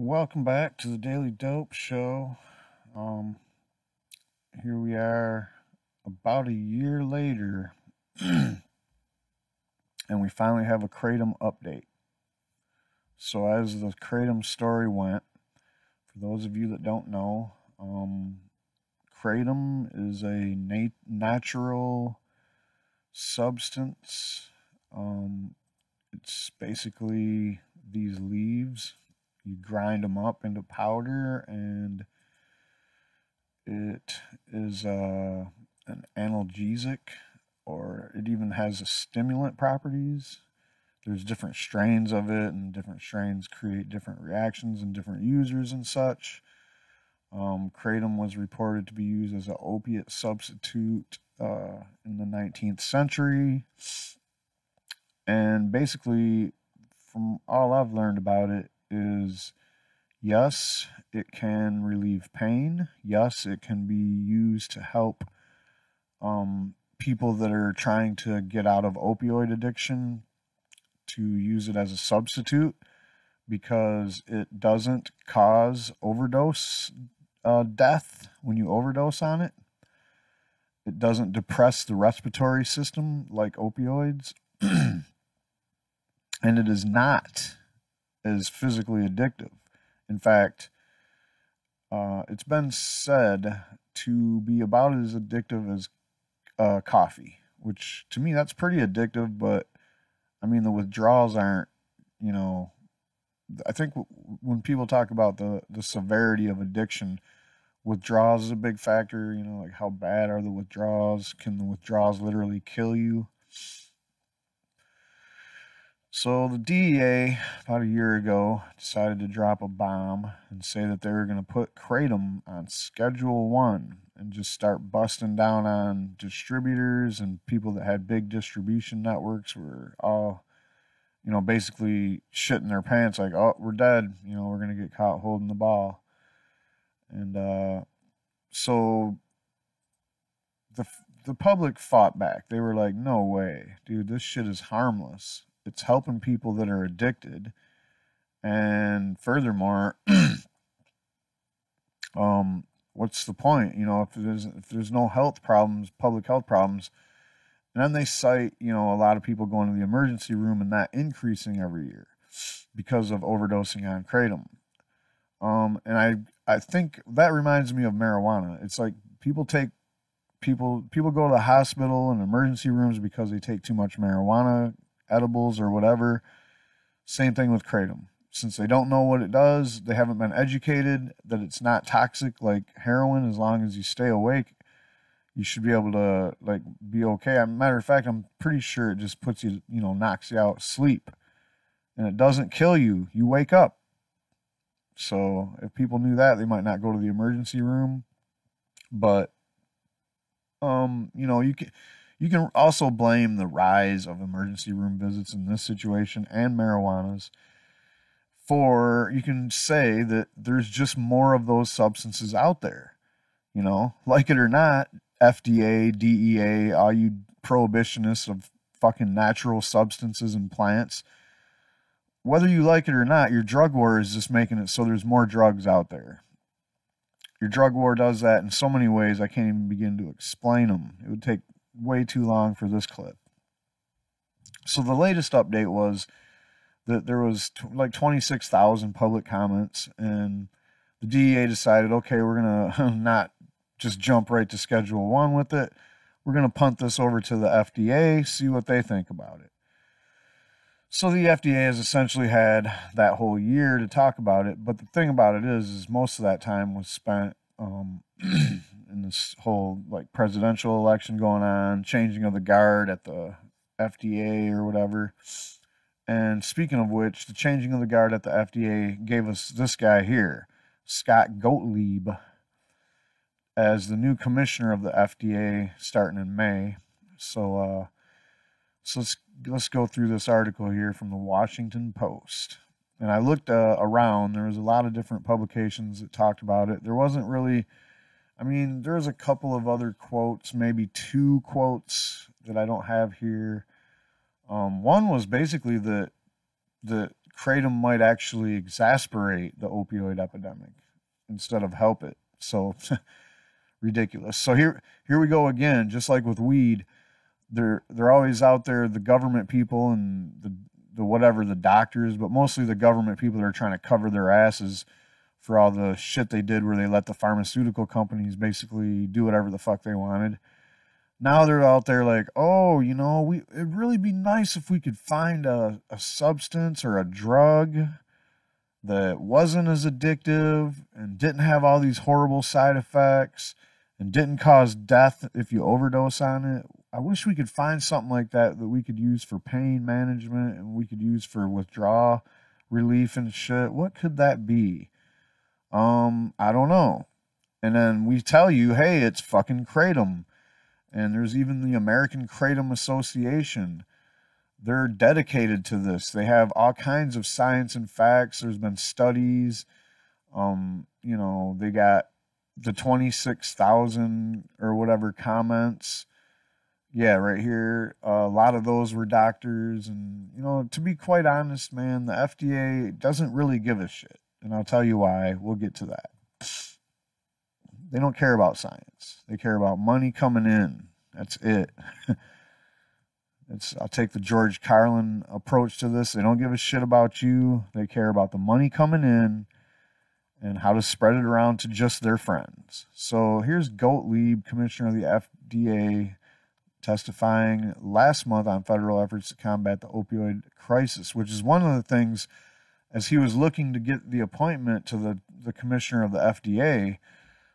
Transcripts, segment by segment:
Welcome back to the Daily Dope Show. Um, Here we are about a year later, and we finally have a Kratom update. So, as the Kratom story went, for those of you that don't know, Kratom is a natural substance. It's basically these leaves. You grind them up into powder, and it is an analgesic, or it even has a stimulant properties. There's different strains of it, and different strains create different reactions in different users and such. Kratom was reported to be used as an opiate substitute in the 19th century. And basically, from all I've learned about it, is yes, it can relieve pain. Yes, it can be used to help people that are trying to get out of opioid addiction, to use it as a substitute, because it doesn't cause overdose death when you overdose on it. It doesn't depress the respiratory system like opioids. And it is not as physically addictive. In fact, it's been said to be about as addictive as coffee, which to me that's pretty addictive. But I mean, the withdrawals aren't. You know, I think when people talk about the severity of addiction, withdrawals is a big factor. You know, like how bad are the withdrawals? Can the withdrawals literally kill you? So the DEA, about a year ago, decided to drop a bomb and say that they were going to put Kratom on Schedule 1 and just start busting down on distributors, and people that had big distribution networks were all, basically shitting their pants like, oh, we're dead. We're going to get caught holding the ball. And so the public fought back. They were like, no way, dude, this shit is harmless. It's helping people that are addicted. And furthermore, what's the point? If there's no health problems, public health problems, and then they cite, a lot of people going to the emergency room and that increasing every year because of overdosing on kratom. And I think that reminds me of marijuana. It's like people go to the hospital and emergency rooms because they take too much marijuana edibles or whatever. Same thing with kratom. Since they don't know what it does, they haven't been educated that it's not toxic like heroin. As long as you stay awake, you should be able to be okay. As a matter of fact, I'm pretty sure it just puts you, knocks you out sleep, and it doesn't kill you. You wake up. So if people knew that, they might not go to the emergency room. But you can also blame the rise of emergency room visits in this situation and marijuana's for, you can say that there's just more of those substances out there. Like it or not, FDA, DEA, all you prohibitionists of fucking natural substances and plants, whether you like it or not, your drug war is just making it so there's more drugs out there. Your drug war does that in so many ways I can't even begin to explain them. It would take way too long for this clip. So the latest update was that there was 26,000 public comments, and the DEA decided, okay, we're going to not just jump right to Schedule 1 with it. We're going to punt this over to the FDA, see what they think about it. So the FDA has essentially had that whole year to talk about it, but the thing about it is most of that time was spent in this whole presidential election going on, changing of the guard at the FDA or whatever. And speaking of which, the changing of the guard at the FDA gave us this guy here, Scott Gottlieb, as the new commissioner of the FDA starting in May. So let's go through this article here from the Washington Post. And I looked around. There was a lot of different publications that talked about it. There wasn't really, there was a couple of other quotes, maybe 2 quotes that I don't have here. One was basically that kratom might actually exasperate the opioid epidemic instead of help it. So ridiculous. So here we go again. Just like with weed, they're always out there, the government people and the whatever, the doctors, but mostly the government people that are trying to cover their asses for all the shit they did where they let the pharmaceutical companies basically do whatever the fuck they wanted. Now they're out there like, oh, you know, it'd really be nice if we could find a substance or a drug that wasn't as addictive and didn't have all these horrible side effects and didn't cause death if you overdose on it. I wish we could find something like that we could use for pain management and we could use for withdrawal relief and shit. What could that be? I don't know. And then we tell you, hey, it's fucking kratom. And there's even the American Kratom Association. They're dedicated to this. They have all kinds of science and facts. There's been studies. You know, they got the 26,000 or whatever comments. Yeah, right here. A lot of those were doctors. And, you know, to be quite honest, man, the FDA doesn't really give a shit. And I'll tell you why. We'll get to that. They don't care about science. They care about money coming in. That's it. I'll take the George Carlin approach to this. They don't give a shit about you. They care about the money coming in and how to spread it around to just their friends. So here's Gottlieb, commissioner of the FDA, testifying last month on federal efforts to combat the opioid crisis, which is one of the things, as he was looking to get the appointment to the commissioner of the FDA,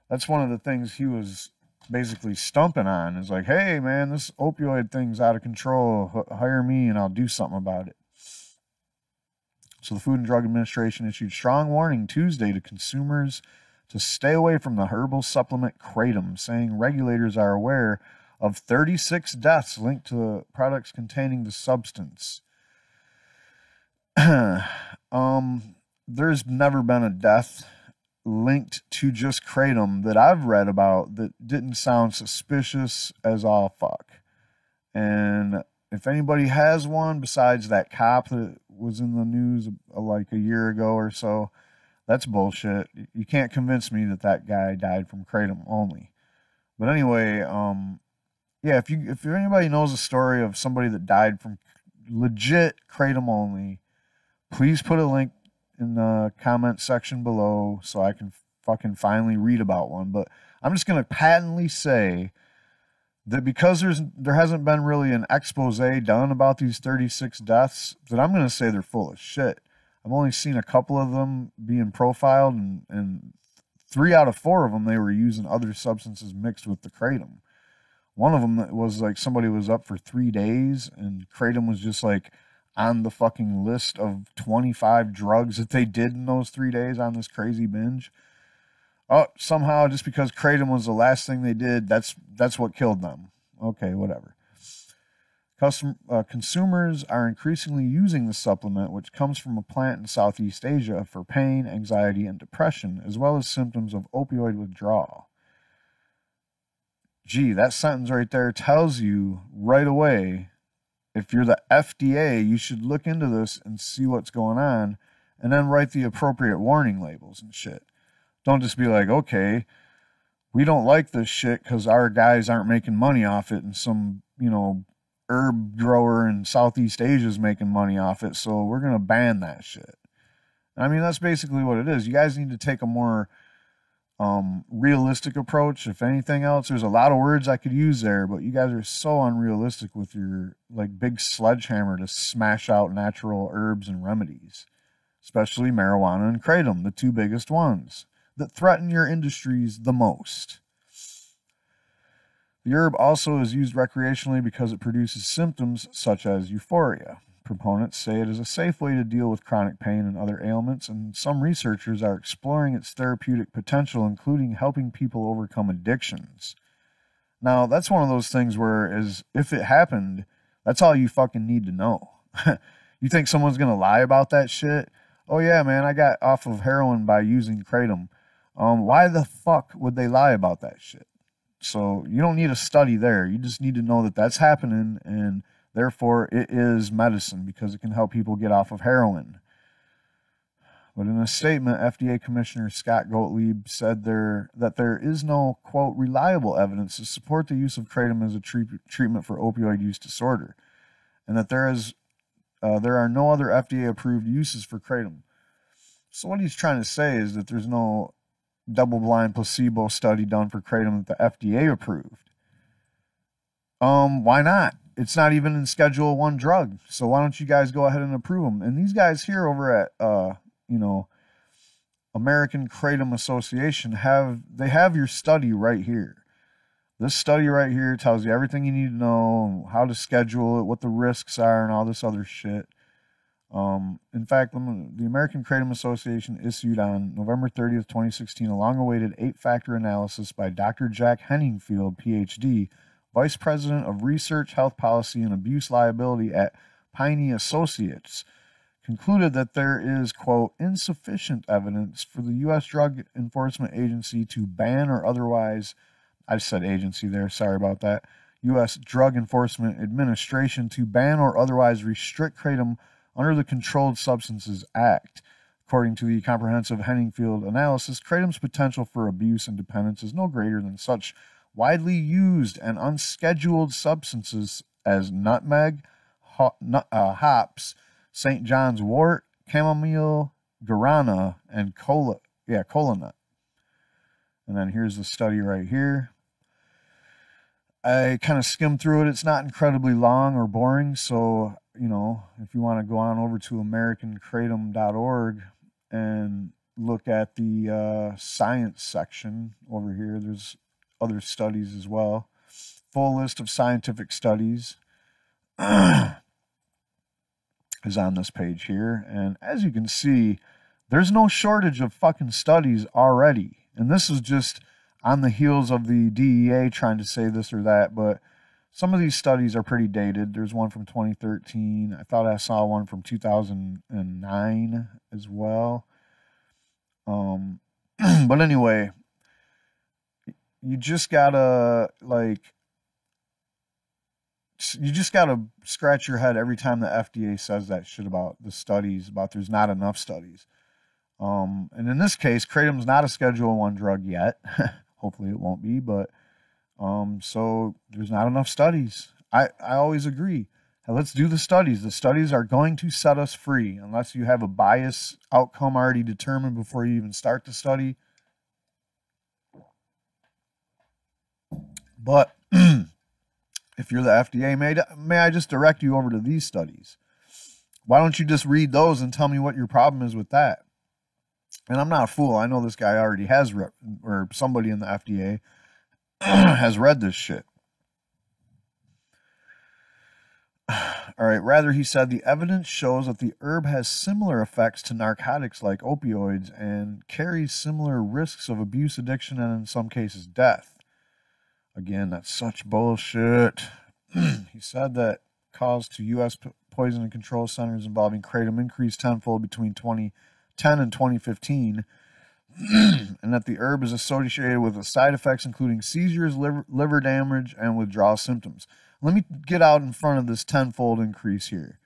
that's one of the things he was basically stumping on, is like, hey, man, this opioid thing's out of control. Hire me and I'll do something about it. So the Food and Drug Administration issued strong warning Tuesday to consumers to stay away from the herbal supplement kratom, saying regulators are aware of 36 deaths linked to the products containing the substance. There's never been a death linked to just kratom that I've read about that didn't sound suspicious as all fuck. And if anybody has one besides that cop that was in the news like a year ago or so, that's bullshit. You can't convince me that guy died from kratom only. But anyway, yeah, if anybody knows a story of somebody that died from legit kratom only, please put a link in the comment section below so I can fucking finally read about one. But I'm just going to patently say that because there hasn't been really an expose done about these 36 deaths, that I'm going to say they're full of shit. I've only seen a couple of them being profiled, and 3 out of 4 of them, they were using other substances mixed with the kratom. One of them was like somebody was up for 3 days, and kratom was just like on the fucking list of 25 drugs that they did in those 3 days on this crazy binge. Oh, somehow just because kratom was the last thing they did, that's what killed them. Okay, whatever. Consumers are increasingly using the supplement, which comes from a plant in Southeast Asia, for pain, anxiety, and depression, as well as symptoms of opioid withdrawal. Gee, that sentence right there tells you right away, if you're the FDA, you should look into this and see what's going on, and then write the appropriate warning labels and shit. Don't just be like, okay, we don't like this shit because our guys aren't making money off it, and some, herb grower in Southeast Asia is making money off it, so we're going to ban that shit. I mean, that's basically what it is. You guys need to take a more realistic approach. If anything else, there's a lot of words I could use there, but you guys are so unrealistic with your big sledgehammer to smash out natural herbs and remedies, especially marijuana and kratom, the 2 biggest ones that threaten your industries the most. The herb also is used recreationally because it produces symptoms such as euphoria. Proponents say it is a safe way to deal with chronic pain and other ailments, and some researchers are exploring its therapeutic potential, including helping people overcome addictions. Now, that's one of those things where, if it happened, that's all you fucking need to know. You think someone's going to lie about that shit? Oh yeah, man, I got off of heroin by using kratom. Why the fuck would they lie about that shit? So you don't need a study there. You just need to know that that's happening, and therefore it is medicine because it can help people get off of heroin. But in a statement, FDA Commissioner Scott Gottlieb said that there is no, quote, reliable evidence to support the use of kratom as a treatment for opioid use disorder, and that there are no other FDA-approved uses for kratom. So what he's trying to say is that there's no double-blind placebo study done for kratom that the FDA approved. Why not? It's not even in Schedule 1 drug, so why don't you guys go ahead and approve them? And these guys here over at American Kratom Association have your study right here. This study right here tells you everything you need to know, how to schedule it, what the risks are, and all this other shit. In fact, the American Kratom Association issued on November 30th, 2016, a long-awaited 8-factor analysis by Dr. Jack Henningfield, PhD, Vice President of Research, Health Policy, and Abuse Liability at Piney Associates, concluded that there is, quote, insufficient evidence for the U.S. Drug Enforcement Agency to ban or otherwise, I said agency there, sorry about that, U.S. Drug Enforcement Administration to ban or otherwise restrict kratom under the Controlled Substances Act. According to the comprehensive Henningfield analysis, kratom's potential for abuse and dependence is no greater than such widely used and unscheduled substances as nutmeg, hops, St. John's wort, chamomile, guarana, and cola nut. And then here's the study right here. I kind of skimmed through it. It's not incredibly long or boring, so, if you want to go on over to americankratom.org and look at the science section over here, there's other studies as well. Full list of scientific studies is on this page here. And as you can see, there's no shortage of fucking studies already. And this is just on the heels of the DEA trying to say this or that. But some of these studies are pretty dated. There's one from 2013. I thought I saw one from 2009 as well. But anyway, you just gotta scratch your head every time the FDA says that shit about the studies, about there's not enough studies. And in this case, kratom's not a Schedule 1 drug yet. Hopefully it won't be, but so there's not enough studies. I always agree. Now, let's do the studies. The studies are going to set us free unless you have a bias outcome already determined before you even start the study. But if you're the FDA, may I just direct you over to these studies? Why don't you just read those and tell me what your problem is with that? And I'm not a fool. I know this guy already has or somebody in the FDA has read this shit. All right, rather, he said, the evidence shows that the herb has similar effects to narcotics like opioids and carries similar risks of abuse, addiction, and in some cases death. Again, that's such bullshit. He said that calls to U.S. poison and control centers involving kratom increased tenfold between 2010 and 2015, and that the herb is associated with side effects including seizures, liver damage, and withdrawal symptoms. Let me get out in front of this tenfold increase here.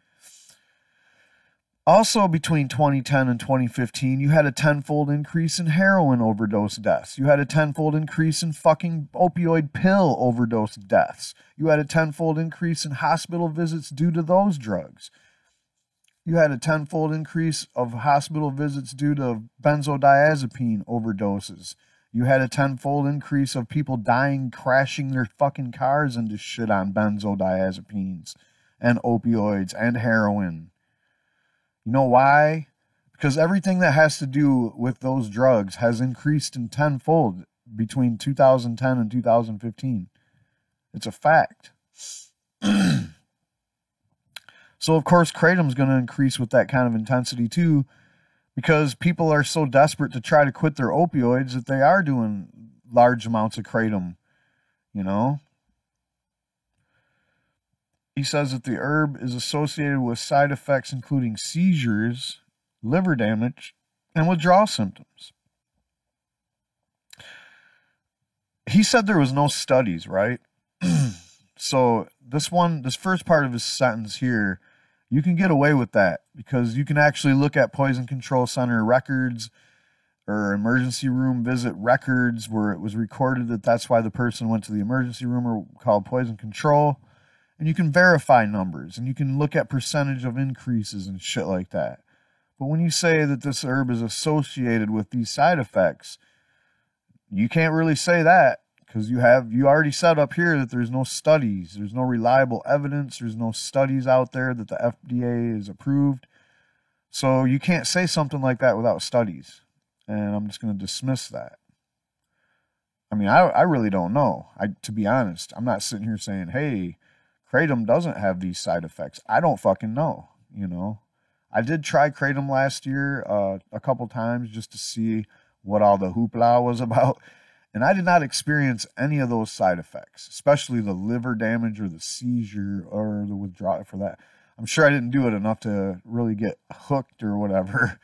Also, between 2010 and 2015, you had a tenfold increase in heroin overdose deaths. You had a tenfold increase in fucking opioid pill overdose deaths. You had a tenfold increase in hospital visits due to those drugs. You had a tenfold increase of hospital visits due to benzodiazepine overdoses. You had a tenfold increase of people dying, crashing their fucking cars into shit on benzodiazepines and opioids and heroin. You know why? Because everything that has to do with those drugs has increased in tenfold between 2010 and 2015. It's a fact. So, of course, kratom's going to increase with that kind of intensity, too, because people are so desperate to try to quit their opioids that they are doing large amounts of kratom, you know? He says that the herb is associated with side effects including seizures, liver damage, and withdrawal symptoms. He said there was no studies, right? So this first part of his sentence here You can get away with that because you can actually look at Poison Control Center records or emergency room visit records where it was recorded that that's why the person went to the emergency room or called poison control. And you can verify numbers and you can look at percentage of increases and shit like that. But when you say that this herb is associated with these side effects, you can't really say that because you already said up here that there's no studies, there's no reliable evidence, there's no studies out there that the FDA is approved. So you can't say something like that without studies. And I'm just going to dismiss that. I mean, I really don't know. To be honest, I'm not sitting here saying, hey, Kratom doesn't have these side effects. I don't fucking know, you know. I did try Kratom last year a couple times just to see what all the hoopla was about. And I did not experience any of those side effects, especially the liver damage or the seizure or the withdrawal for that. I'm sure I didn't do it enough to really get hooked or whatever.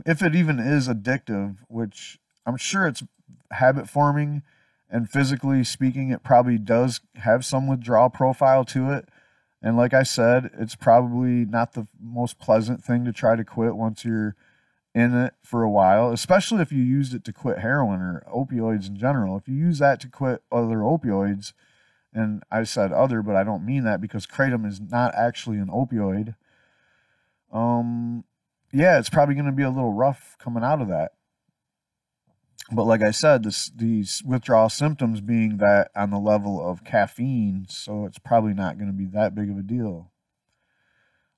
If it even is addictive, which I'm sure it's habit forming and physically speaking, it probably does have some withdrawal profile to it. And like I said, it's probably not the most pleasant thing to try to quit once you're in it for a while, especially if you used it to quit heroin or opioids in general. If you use that to quit other opioids, and I said other, but I don't mean that because Kratom is not actually an opioid. Yeah, it's probably going to be a little rough coming out of that. But like I said, these withdrawal symptoms being that on the level of caffeine, so it's probably not going to be that big of a deal.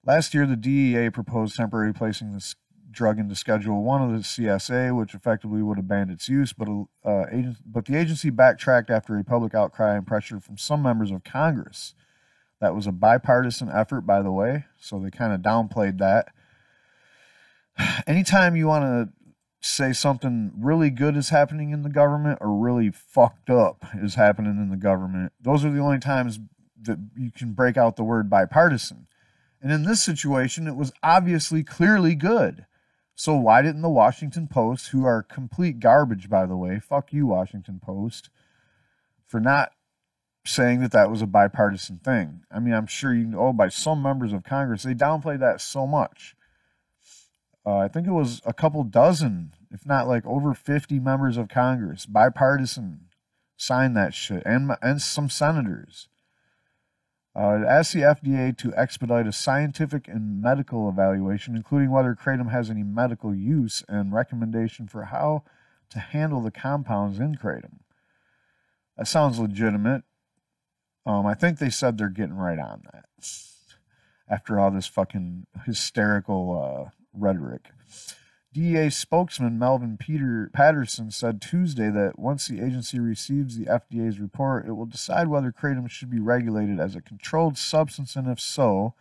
Last year, the DEA proposed temporarily placing this drug into Schedule 1 of the CSA, which effectively would have banned its use, but the agency backtracked after a public outcry and pressure from some members of Congress. That was a bipartisan effort, by the way, so they kind of downplayed that. Anytime you want to say something really good is happening in the government or really fucked up is happening in the government, those are the only times that you can break out the word bipartisan. And in this situation, it was obviously clearly good. So why didn't the Washington Post, who are complete garbage, by the way, fuck you, Washington Post, for not saying that that was a bipartisan thing? I mean, I'm sure by some members of Congress, they downplayed that so much. I think it was a couple dozen, if not like over 50 members of Congress, bipartisan, signed that shit, and some senators. It asked the FDA to expedite a scientific and medical evaluation, including whether Kratom has any medical use and recommendation for how to handle the compounds in Kratom. That sounds legitimate. I think they said they're getting right on that after all this fucking hysterical rhetoric. DEA spokesman Melvin Patterson said Tuesday that once the agency receives the FDA's report, it will decide whether Kratom should be regulated as a controlled substance, and if so,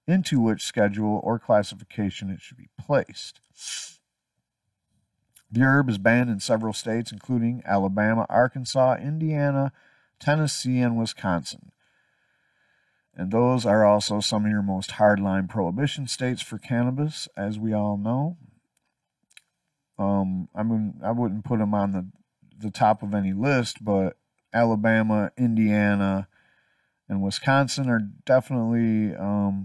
into which schedule or classification it should be placed. The herb is banned in several states, including Alabama, Arkansas, Indiana, Tennessee, and Wisconsin. And those are also some of your most hardline prohibition states for cannabis, as we all know. I wouldn't put them on the top of any list, but Alabama, Indiana, and Wisconsin are definitely,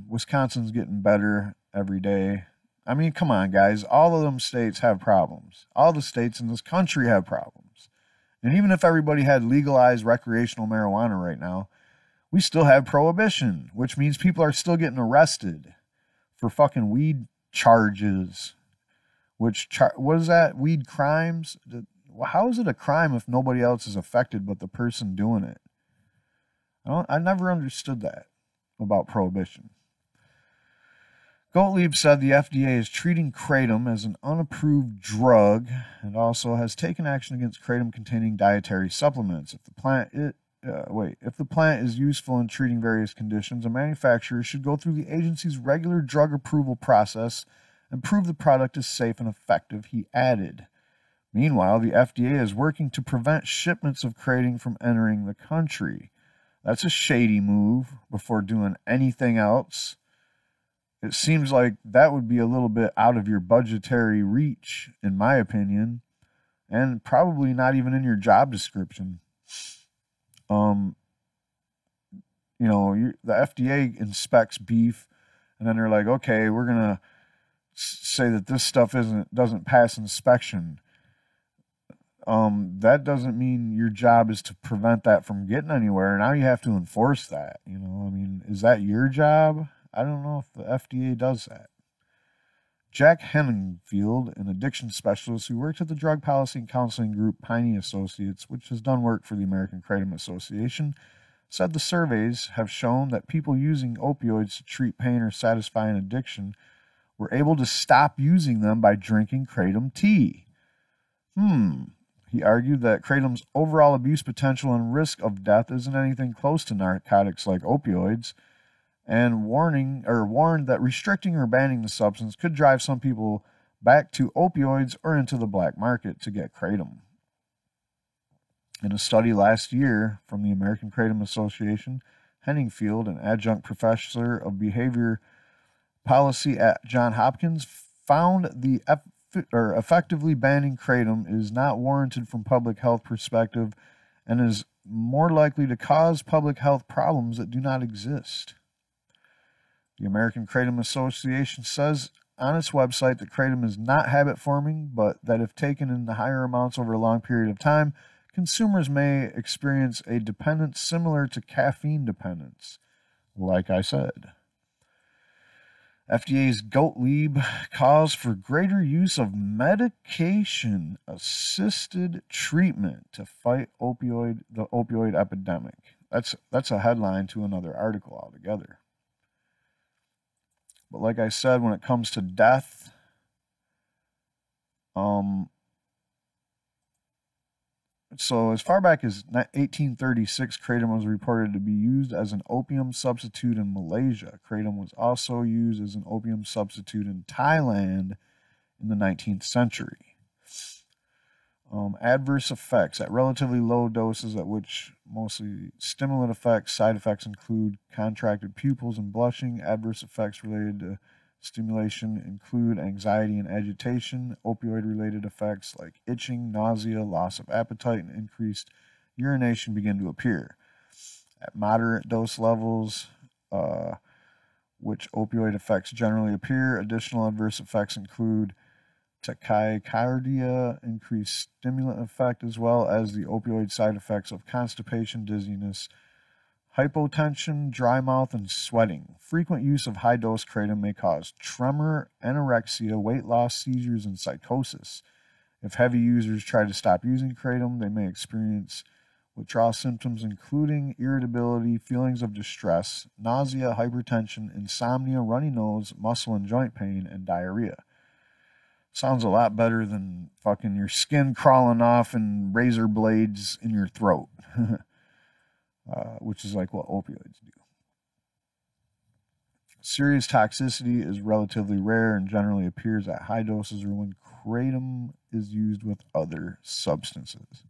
Wisconsin's getting better every day. I mean, come on, guys. All of them states have problems. All the states in this country have problems. And even if everybody had legalized recreational marijuana right now, we still have prohibition, which means people are still getting arrested for fucking weed charges. What is that? Weed crimes? How is it a crime if nobody else is affected but the person doing it? I never understood that about prohibition. Gottlieb said the FDA is treating Kratom as an unapproved drug and also has taken action against Kratom-containing dietary supplements. If the plant is useful in treating various conditions, a manufacturer should go through the agency's regular drug approval process and prove the product is safe and effective, he added. Meanwhile, the FDA is working to prevent shipments of Kratom from entering the country. That's a shady move before doing anything else. It seems like that would be a little bit out of your budgetary reach, in my opinion, and probably not even in your job description. The FDA inspects beef and then they're like, okay, we're gonna say that this stuff doesn't pass inspection. That doesn't mean your job is to prevent that from getting anywhere. Now you have to enforce that. You know, I mean, is that your job? I don't know if the FDA does that. Jack Henningfield, an addiction specialist who works at the drug policy and counseling group Piney Associates, which has done work for the American Kratom Association, said the surveys have shown that people using opioids to treat pain or satisfy an addiction were able to stop using them by drinking kratom tea. He argued that kratom's overall abuse potential and risk of death isn't anything close to narcotics like opioids, and warned that restricting or banning the substance could drive some people back to opioids or into the black market to get kratom. In a study last year from the American Kratom Association, Henningfield, an adjunct professor of behavior policy at Johns Hopkins, found the effectively banning kratom is not warranted from public health perspective and is more likely to cause public health problems that do not exist. The American Kratom Association says on its website that kratom is not habit forming, but that if taken in the higher amounts over a long period of time, consumers may experience a dependence similar to caffeine dependence. Like I said, FDA's Gottlieb calls for greater use of medication-assisted treatment to fight the opioid epidemic. That's a headline to another article altogether. But like I said, when it comes to death, so as far back as 1836, kratom was reported to be used as an opium substitute in Malaysia. Kratom was also used as an opium substitute in Thailand in the 19th century. Adverse effects at relatively low doses, at which mostly stimulant effects. Side effects include contracted pupils and blushing. Adverse effects related to stimulation include anxiety and agitation. Opioid-related effects like itching, nausea, loss of appetite, and increased urination begin to appear. At moderate dose levels, which opioid effects generally appear, additional adverse effects include tachycardia, increased stimulant effect, as well as the opioid side effects of constipation, dizziness, hypotension, dry mouth, and sweating. Frequent use of high-dose kratom may cause tremor, anorexia, weight loss, seizures, and psychosis. If heavy users try to stop using kratom, they may experience withdrawal symptoms including irritability, feelings of distress, nausea, hypertension, insomnia, runny nose, muscle and joint pain, and diarrhea. Sounds a lot better than fucking your skin crawling off and razor blades in your throat, which is like what opioids do. Serious toxicity is relatively rare and generally appears at high doses or when kratom is used with other substances.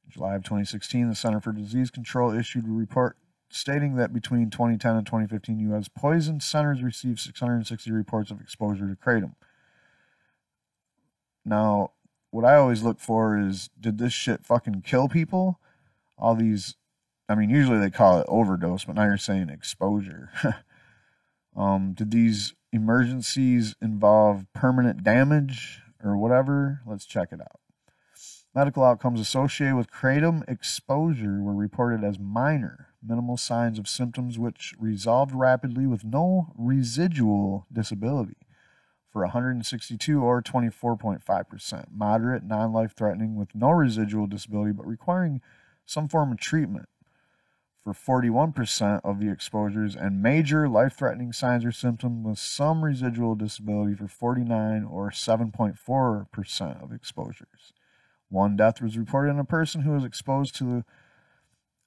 In July of 2016, the Center for Disease Control issued a report stating that between 2010 and 2015, U.S. poison centers received 660 reports of exposure to kratom. Now, what I always look for is, did this shit fucking kill people? All these, I mean, usually they call it overdose, but now you're saying exposure. Did these emergencies involve permanent damage or whatever? Let's check it out. Medical outcomes associated with kratom exposure were reported as minor, minimal signs of symptoms which resolved rapidly with no residual disability for 162 or 24.5%. Moderate, non-life-threatening with no residual disability but requiring some form of treatment for 41% of the exposures, and major life-threatening signs or symptoms with some residual disability for 49 or 7.4% of exposures. One death was reported in a person who was exposed to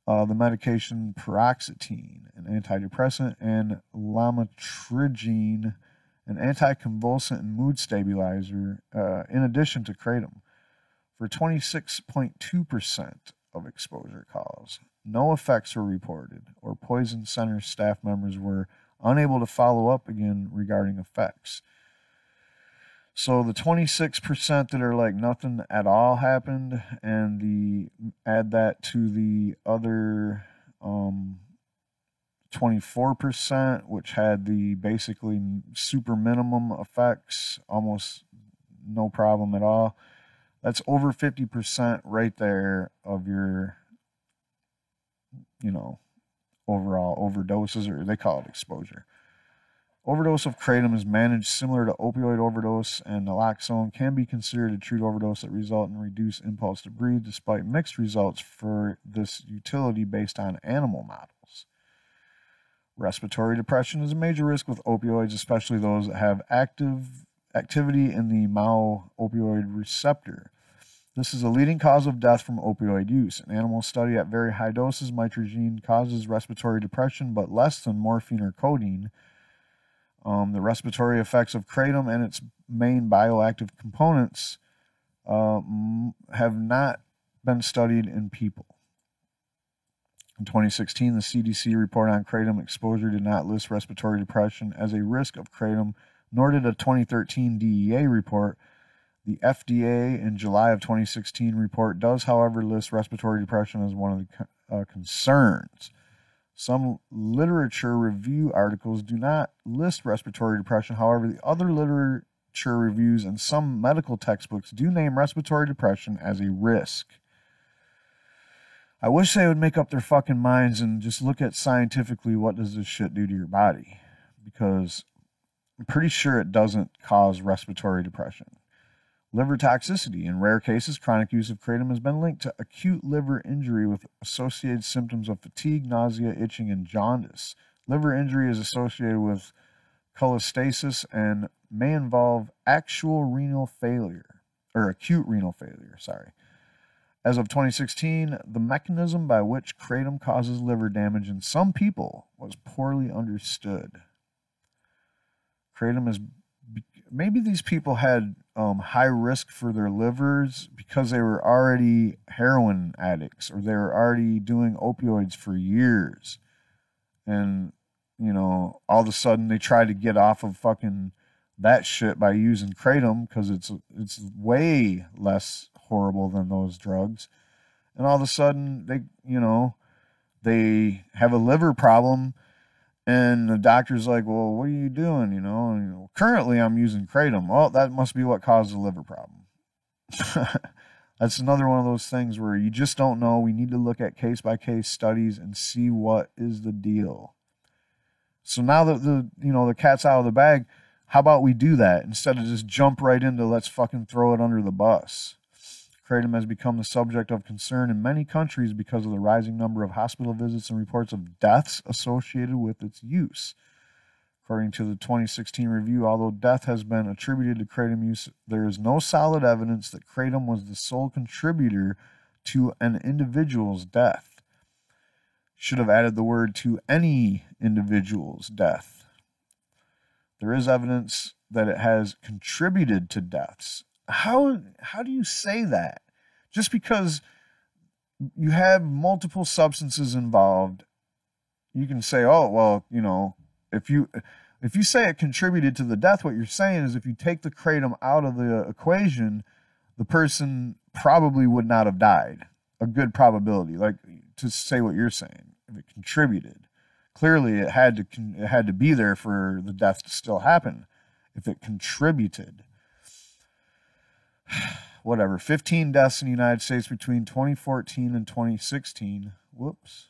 the medication paroxetine, an antidepressant, and lamotrigine, an anticonvulsant and mood stabilizer, in addition to kratom, for 26.2% of exposure calls. No effects were reported, or Poison Center staff members were unable to follow up again regarding effects. So the 26% that are like nothing at all happened, and add that to the other 24%, which had the basically super minimum effects, almost no problem at all. That's over 50% right there of your, overall overdoses, or they call it exposure. Overdose of kratom is managed similar to opioid overdose, and naloxone can be considered a true overdose that result in reduced impulse to breathe, despite mixed results for this utility based on animal models. Respiratory depression is a major risk with opioids, especially those that have activity in the MAO opioid receptor. This is a leading cause of death from opioid use. An animal study at very high doses, mitragine causes respiratory depression, but less than morphine or codeine. The respiratory effects of kratom and its main bioactive components have not been studied in people. In 2016, the CDC report on kratom exposure did not list respiratory depression as a risk of kratom, nor did a 2013 DEA report. The FDA in July of 2016 report does, however, list respiratory depression as one of the concerns. Some literature review articles do not list respiratory depression. However, the other literature reviews and some medical textbooks do name respiratory depression as a risk. I wish they would make up their fucking minds and just look at scientifically what does this shit do to your body, because I'm pretty sure it doesn't cause respiratory depression. Liver toxicity. In rare cases, chronic use of kratom has been linked to acute liver injury with associated symptoms of fatigue, nausea, itching, and jaundice. Liver injury is associated with cholestasis and may involve actual renal failure, or acute renal failure, As of 2016, the mechanism by which kratom causes liver damage in some people was poorly understood. Kratom is... Maybe these people had high risk for their livers because they were already heroin addicts, or they were already doing opioids for years. And, all of a sudden they try to get off of fucking that shit by using kratom because it's way less horrible than those drugs. And all of a sudden they have a liver problem. And the doctor's like, well, what are you doing? And, currently I'm using kratom. Well, that must be what caused the liver problem. That's another one of those things where you just don't know. We need to look at case-by-case studies and see what is the deal. So now that the cat's out of the bag, how about we do that instead of just jump right into let's fucking throw it under the bus? Kratom has become the subject of concern in many countries because of the rising number of hospital visits and reports of deaths associated with its use. According to the 2016 review, although death has been attributed to kratom use, there is no solid evidence that kratom was the sole contributor to an individual's death. Should have added the word to any individual's death. There is evidence that it has contributed to deaths. How do you say that? Just because you have multiple substances involved, you can say, oh, well, if you say it contributed to the death, what you're saying is if you take the kratom out of the equation, the person probably would not have died. A good probability, like to say what you're saying. If it contributed, clearly it had to be there for the death to still happen. If it contributed. Whatever, 15 deaths in the United States between 2014 and 2016. Whoops.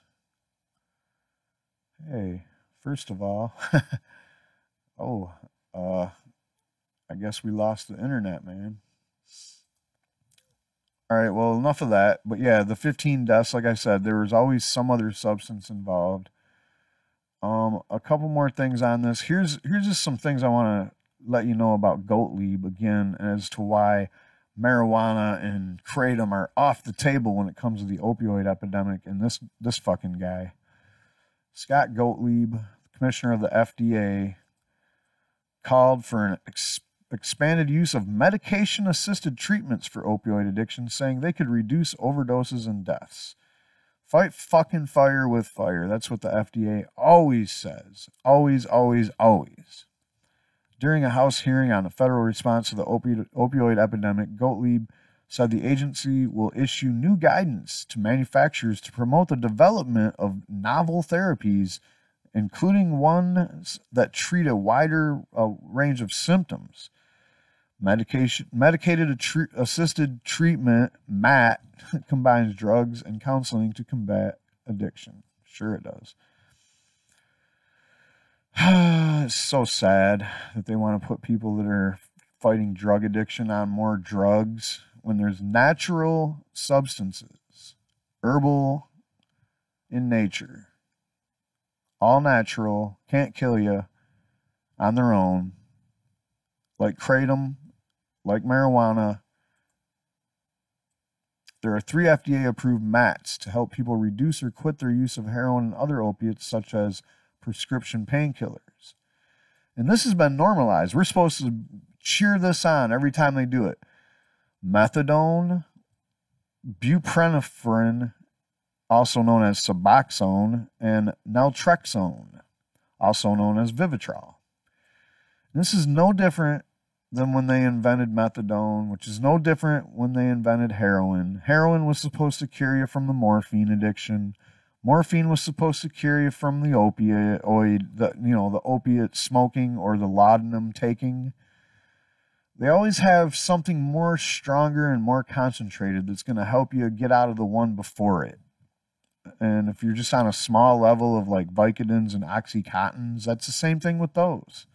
Hey, first of all, I guess we lost the internet, man. All right, well, enough of that. But yeah, the 15 deaths, like I said, there was always some other substance involved. A couple more things on this. Here's just some things I want to let you know about Gottlieb again as to why marijuana and kratom are off the table when it comes to the opioid epidemic. And this fucking guy, Scott Gottlieb, commissioner of the FDA, called for an expanded use of medication-assisted treatments for opioid addiction, saying they could reduce overdoses and deaths. Fight fucking fire with fire. That's what the FDA always says. Always, always, always. During a House hearing on the federal response to the opioid epidemic, Gottlieb said the agency will issue new guidance to manufacturers to promote the development of novel therapies including ones that treat a wider range of symptoms. Medicated assisted treatment, MAT, combines drugs and counseling to combat addiction. Sure it does. It's so sad that they want to put people that are fighting drug addiction on more drugs when there's natural substances, herbal in nature, all natural, can't kill you on their own, like kratom, like marijuana. There are 3 FDA-approved MATs to help people reduce or quit their use of heroin and other opiates, such as prescription painkillers. And this has been normalized. We're supposed to cheer this on every time they do it. Methadone, buprenorphine, also known as Suboxone, and naltrexone, also known as Vivitrol. This is no different than when they invented methadone, which is no different when they invented heroin. Heroin was supposed to cure you from the morphine addiction. Morphine was supposed to cure you from the the opiate smoking or the laudanum taking. They always have something more stronger and more concentrated that's going to help you get out of the one before it. And if you're just on a small level of like Vicodins and Oxycontins, that's the same thing with those.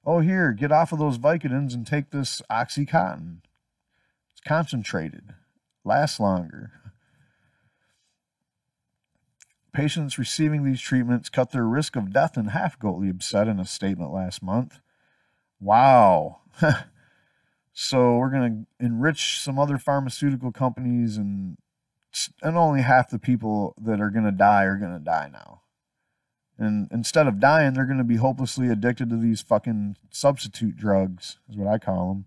Oh, here, get off of those Vicodins and take this Oxycontin. It's concentrated. Lasts longer. Patients receiving these treatments cut their risk of death in half, Gottlieb said in a statement last month. Wow. So we're going to enrich some other pharmaceutical companies and only half the people that are going to die now. And instead of dying, they're going to be hopelessly addicted to these fucking substitute drugs, is what I call them.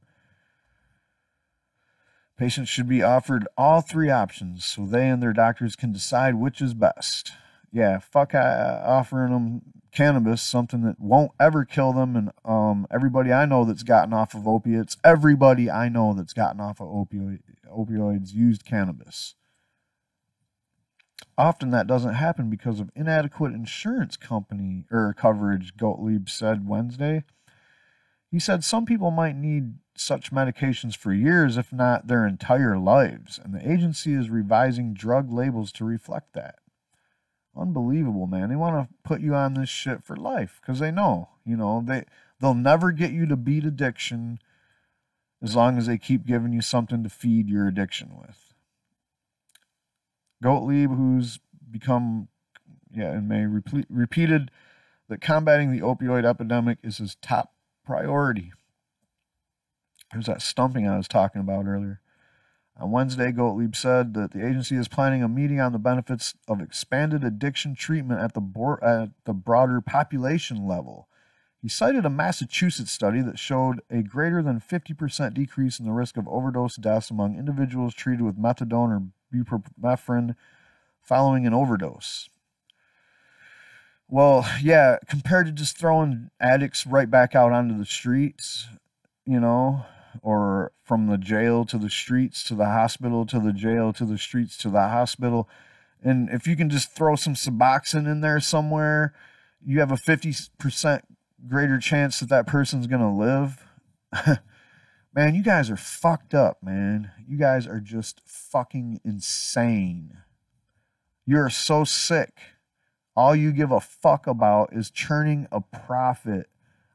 Patients should be offered all 3 options so they and their doctors can decide which is best. Yeah, fuck offering them cannabis, something that won't ever kill them. And everybody I know that's gotten off of opiates, opioids used cannabis. Often that doesn't happen because of inadequate insurance company coverage, Gottlieb said Wednesday. He said some people might need such medications for years, if not their entire lives, and the agency is revising drug labels to reflect that. Unbelievable, man. They want to put you on this shit for life because they know, they'll never get you to beat addiction as long as they keep giving you something to feed your addiction with. Gottlieb, who's become, in May, repeated that combating the opioid epidemic is his top priority. There's that stumping I was talking about earlier. On Wednesday, Gottlieb said that the agency is planning a meeting on the benefits of expanded addiction treatment at the broader population level. He cited a Massachusetts study that showed a greater than 50% decrease in the risk of overdose deaths among individuals treated with methadone or buprenorphine following an overdose. Well, yeah, compared to just throwing addicts right back out onto the streets, or from the jail to the streets to the hospital to the jail to the streets to the hospital. And if you can just throw some Suboxone in there somewhere, you have a 50% greater chance that person's going to live. Man, you guys are fucked up, man. You guys are just fucking insane. You're so sick. All you give a fuck about is churning a profit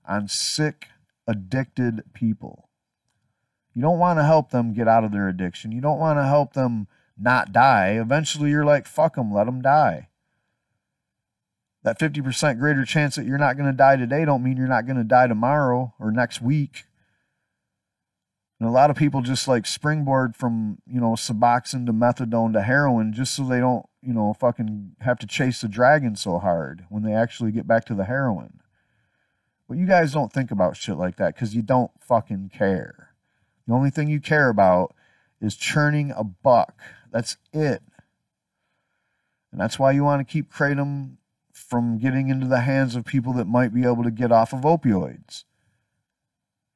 on sick, addicted people. You don't want to help them get out of their addiction. You don't want to help them not die. Eventually, you're like, fuck them, let them die. That 50% greater chance that you're not going to die today don't mean you're not going to die tomorrow or next week. And a lot of people just like springboard from, Suboxone to methadone to heroin just so they don't, fucking have to chase the dragon so hard when they actually get back to the heroin. But you guys don't think about shit like that because you don't fucking care. The only thing you care about is churning a buck. That's it. And that's why you want to keep kratom from getting into the hands of people that might be able to get off of opioids.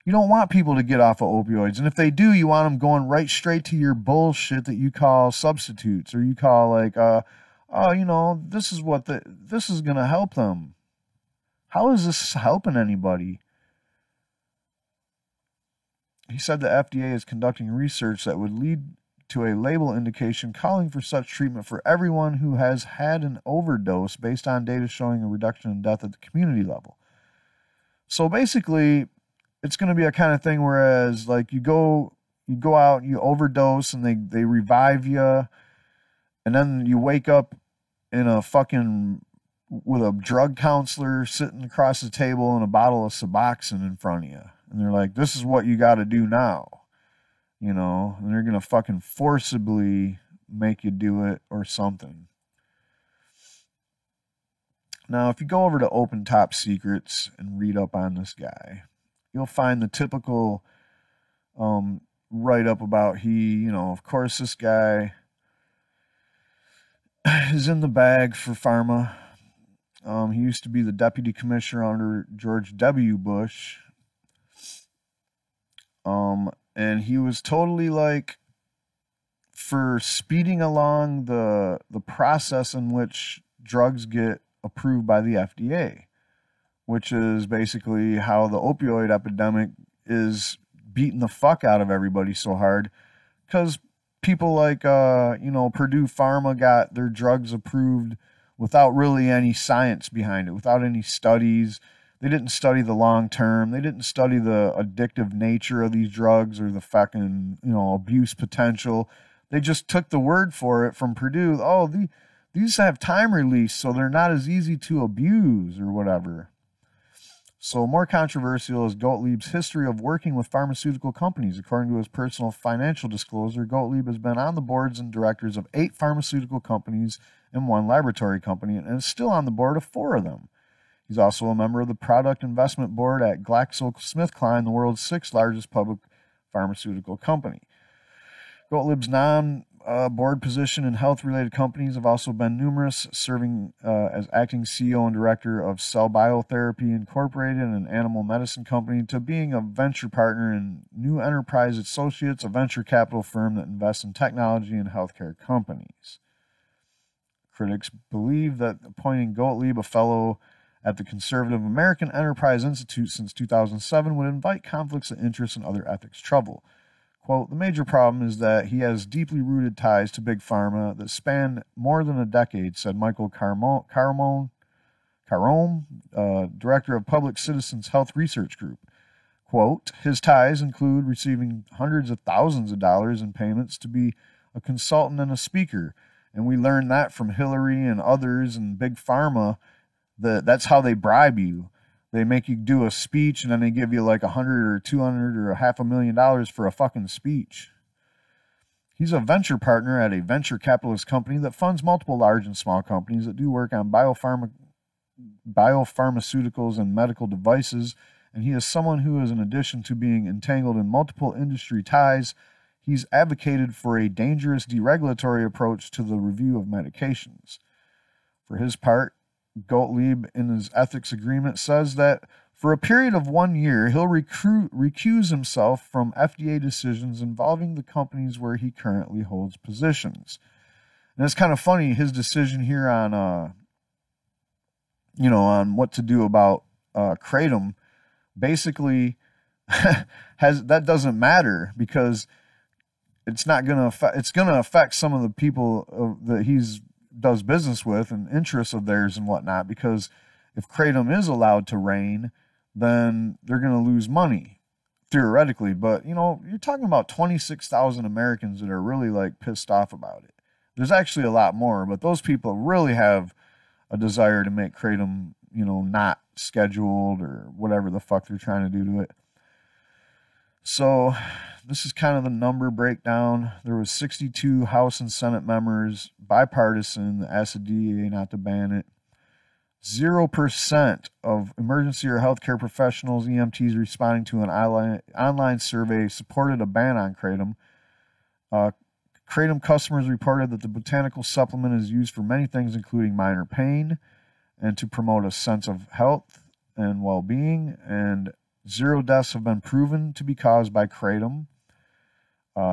You don't want people to get off of opioids. And if they do, you want them going right straight to your bullshit that you call substitutes, or you call like, this is going to help them. How is this helping anybody? He said the FDA is conducting research that would lead to a label indication calling for such treatment for everyone who has had an overdose based on data showing a reduction in death at the community level. So basically, it's going to be a kind of thing whereas like you go out, you overdose, and they revive you, and then you wake up in a fucking with a drug counselor sitting across the table and a bottle of Suboxone in front of you, and they're like, "This is what you got to do now," and they're gonna fucking forcibly make you do it or something. Now, if you go over to Open Top Secrets and read up on this guy, you'll find the typical write up about of course, this guy is in the bag for pharma. He used to be the deputy commissioner under George W. Bush. And he was totally like for speeding along the process in which drugs get approved by the FDA, which is basically how the opioid epidemic is beating the fuck out of everybody so hard, because people like Purdue Pharma got their drugs approved without really any science behind it, without any studies. They didn't study the long term. They didn't study the addictive nature of these drugs or the fucking abuse potential. They just took the word for it from Purdue. Oh, these have time release, so they're not as easy to abuse or whatever. So more controversial is Gottlieb's history of working with pharmaceutical companies. According to his personal financial disclosure, Gottlieb has been on the boards and directors of 8 pharmaceutical companies and 1 laboratory company, and is still on the board of 4 of them. He's also a member of the Product Investment Board at GlaxoSmithKline, the world's 6th largest public pharmaceutical company. Gottlieb's non-board position in health-related companies have also been numerous, serving as acting CEO and director of Cell Biotherapy Incorporated, an animal medicine company, to being a venture partner in New Enterprise Associates, a venture capital firm that invests in technology and healthcare companies. Critics believe that appointing Gottlieb, a fellow at the conservative American Enterprise Institute since 2007, would invite conflicts of interest and other ethics trouble. Quote, the major problem is that he has deeply rooted ties to Big Pharma that span more than a decade, said Michael Carome, director of Public Citizens Health Research Group. Quote, his ties include receiving hundreds of thousands of dollars in payments to be a consultant and a speaker. And we learned that from Hillary and others and Big Pharma. That's how they bribe you. They make you do a speech, and then they give you like $100 or $200 or $500,000 for a fucking speech. He's a venture partner at a venture capitalist company that funds multiple large and small companies that do work on biopharmaceuticals and medical devices, and he is someone who is, in addition to being entangled in multiple industry ties, he's advocated for a dangerous deregulatory approach to the review of medications. For his part, Gottlieb, in his ethics agreement, says that for a period of 1 year, he'll recuse himself from FDA decisions involving the companies where he currently holds positions. And it's kind of funny, his decision here on, on what to do about Kratom, basically that doesn't matter, because it's not going to affect. It's going to affect some of the people that he's does business with and interests of theirs and whatnot, because if Kratom is allowed to reign, then they're going to lose money, theoretically. But, you're talking about 26,000 Americans that are really like pissed off about it. There's actually a lot more, but those people really have a desire to make Kratom, not scheduled or whatever the fuck they're trying to do to it. So this is kind of the number breakdown. There was 62 House and Senate members, bipartisan, that asked the DEA not to ban it. 0% of emergency or healthcare professionals, EMTs, responding to an online survey supported a ban on Kratom. Kratom customers reported that the botanical supplement is used for many things, including minor pain and to promote a sense of health and well-being, and 0 deaths have been proven to be caused by Kratom.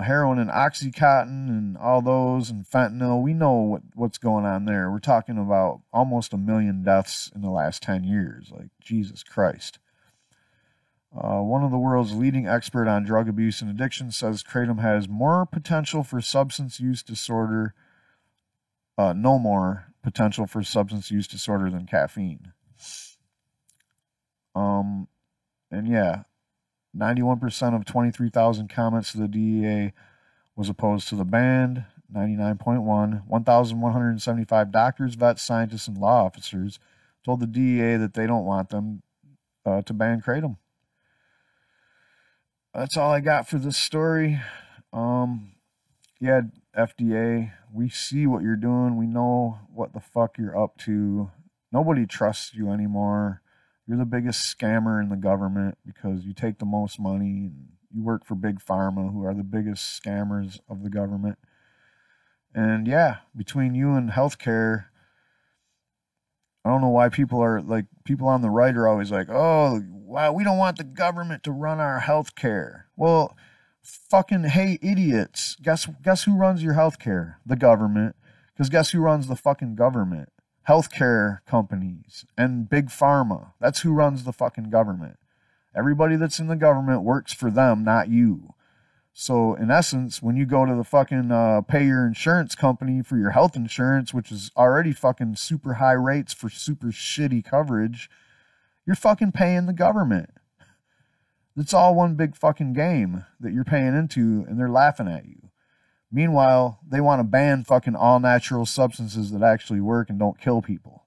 heroin and Oxycontin and all those and fentanyl. We know what's going on there. We're talking about almost 1 million deaths in the last 10 years. Like, Jesus Christ. One of the world's leading expert on drug abuse and addiction says kratom has more potential for substance use disorder, no more potential for substance use disorder than caffeine. And yeah, 91% of 23,000 comments to the DEA was opposed to the ban. 99.1. 1,175 doctors, vets, scientists, and law officers told the DEA that they don't want them to ban kratom. That's all I got for this story. Yeah, FDA, we see what you're doing. We know what the fuck you're up to. Nobody trusts you anymore. You're the biggest scammer in the government because you take the most money and you work for Big Pharma, who are the biggest scammers of the government. And yeah, between you and healthcare, I don't know why people on the right are always like, oh, wow, we don't want the government to run our healthcare. Well, fucking hey, idiots. Guess who runs your healthcare? The government. Because guess who runs the fucking government? Healthcare companies and Big Pharma. That's who runs the fucking government. Everybody that's in the government works for them, not you. So in essence, when you go to the fucking pay your insurance company for your health insurance, which is already fucking super high rates for super shitty coverage, you're fucking paying the government. It's all one big fucking game that you're paying into, and they're laughing at you. Meanwhile, they want to ban fucking all natural substances that actually work and don't kill people.